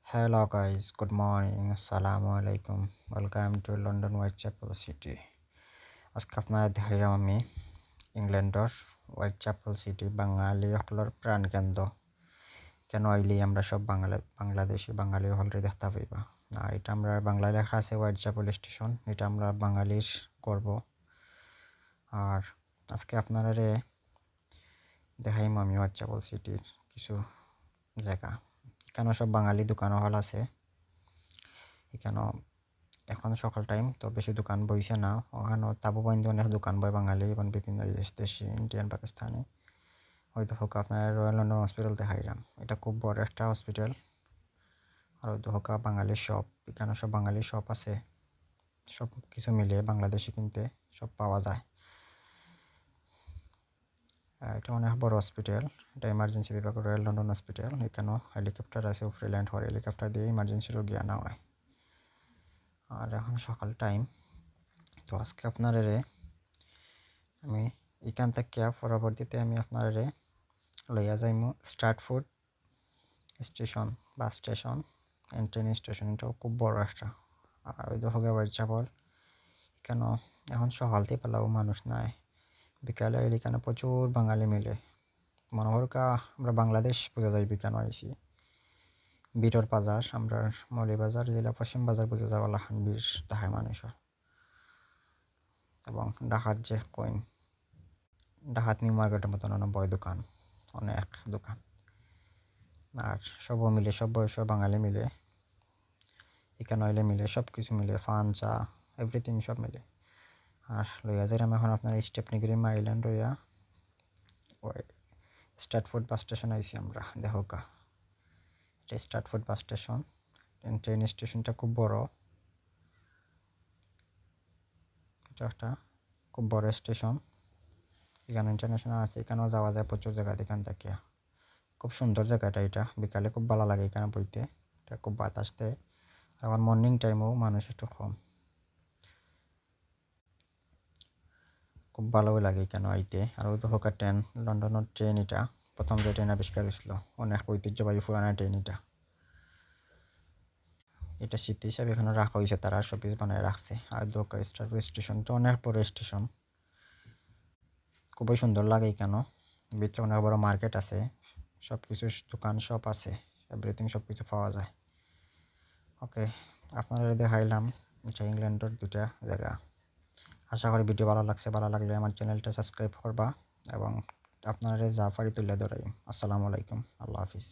Hello guys, good morning. Assalamu alaikum. Welcome to London Whitechapel City. আজকে আপনারা দেখাইলাম আমি ইংল্যান্ডর হোয়াইটচ্যাপেল সিটি বাঙালি হলের প্রাণকেন্দ্র। কেন আইলি আমরা সব বাংলাদেশি বাঙালি হলরে দেখতে পাইবা না। এটা আমরা বাংলা লেখা আছে হোয়াইটচ্যাপেল স্টেশন, এটা আমরা বাঙালির গর্ব। আর আজকে আপনারা দেখাইম আমি হোয়াইটচ্যাপেল সিটির কিছু জায়গা। এখানে সব বাঙালি দোকান হল আছে। এখানে এখন সকাল টাইম তো বেশি দোকান বইছে না। ওখানে তাবু বাইন্দে অনেক দোকান বয় বাঙালি এবং বিভিন্ন দেশি ইন্ডিয়ান পাকিস্তানি। হয়তো হোক আপনার রয়্যাল লন্ডন হসপিটাল দেখাইলাম, এটা খুব বড় একটা হসপিটাল। আর হয়তো হোক বাঙালি শপ, এখানে সব বাঙালি শপ আছে, সব কিছু মিলে বাংলাদেশি কিনতে সব পাওয়া যায়। এটা অনেক বড় হসপিটাল, এটা ইমার্জেন্সি বিভাগ রয়্যাল লন্ডন হসপিটাল। এখানেও হেলিকপ্টার আছে, উপরে ল্যান্ড হওয়ার হেলিকপ্টার দিয়ে ইমার্জেন্সি রোগী আনা হয়। আর এখন সকাল টাইম তো আজকে আপনারা আমি এখান থেকে পরবর্তীতে আমি আপনারা লইয়া যাইমু Stratford station, bus station, train station. এটাও খুব বড় একটা। আর ওই দেখো হোয়াইটচ্যাপেল, এখানে এখন সকালতে পেলাও মানুষ নাই, বিকালে এখানে প্রচুর বাঙালি মিলে। মনোহর আমরা বাংলাদেশ বোঝা যাইবে কেন আইসি। বীরর বাজার, আমরা মৌলিবাজার জেলা পশ্চিম বাজার বুঝে যাওয়া লাহান বীর তাহাই মানুষের। এবং ডাকাত যে কইন, ডাকাত নিউ মার্কেটের মতন বয় দোকান, অনেক দোকান। আর সব মিলে, সব বয়সের বাঙালি মিলে এখানে হইলে মিলে, সব কিছু মিলে, ফান চা এভরিথিং সব মিলে। আর লইয়া যাইলাম এখন আপনার স্টেপনিগিরি আইল্যান্ড হইয়া ওই স্ট্রাটফোর্ড বাস স্টেশন আইসি আমরা। দেখো এটা স্ট্রাটফোর্ড বাস স্টেশন। ট্রেন স্টেশনটা খুব বড়, এটা একটা খুব বড় স্টেশন। এখানে ইন্টারন্যাশনাল আছে, এখানেও যাওয়া যায় প্রচুর জায়গা এখান থেকে। খুব সুন্দর জায়গাটা, এটা বিকালে খুব ভালো লাগে এখানে বইতে, এটা খুব বাতাস দেয়। আবার মর্নিং টাইমেও মানুষ একটু কম, খুব ভালোই লাগে কেন আইতে। আর ওই তো হোকা ট্রেন, লন্ডনের ট্রেন, এটা প্রথম যে ট্রেন আবিষ্কার হয়েছিল, অনেক ঐতিহ্যবাহী পুরানা ট্রেন এটা। এটা স্মৃতি হিসাবে এখানে রাখা হয়েছে, তারা শোপিস বানায় রাখছে। আর দোকা স্টারফোর্ড স্টেশনটা অনেক বড় স্টেশন, খুবই সুন্দর লাগে কেন। ভিতরে অনেক বড় মার্কেট আছে, সব কিছু দোকান সব আছে, এভরিথিং সব কিছু পাওয়া যায়। ওকে, আপনারা দেখাইলাম এটা ইংল্যান্ডের দুটা জায়গা। আশা করি ভিডিও ভালো লাগছে। ভালো লাগলে আমার চ্যানেলটা সাবস্ক্রাইব করবা এবং আপনারা যা পারি তুলে ধরাই। আসসালামু আলাইকুম, আল্লাহ হাফিজ।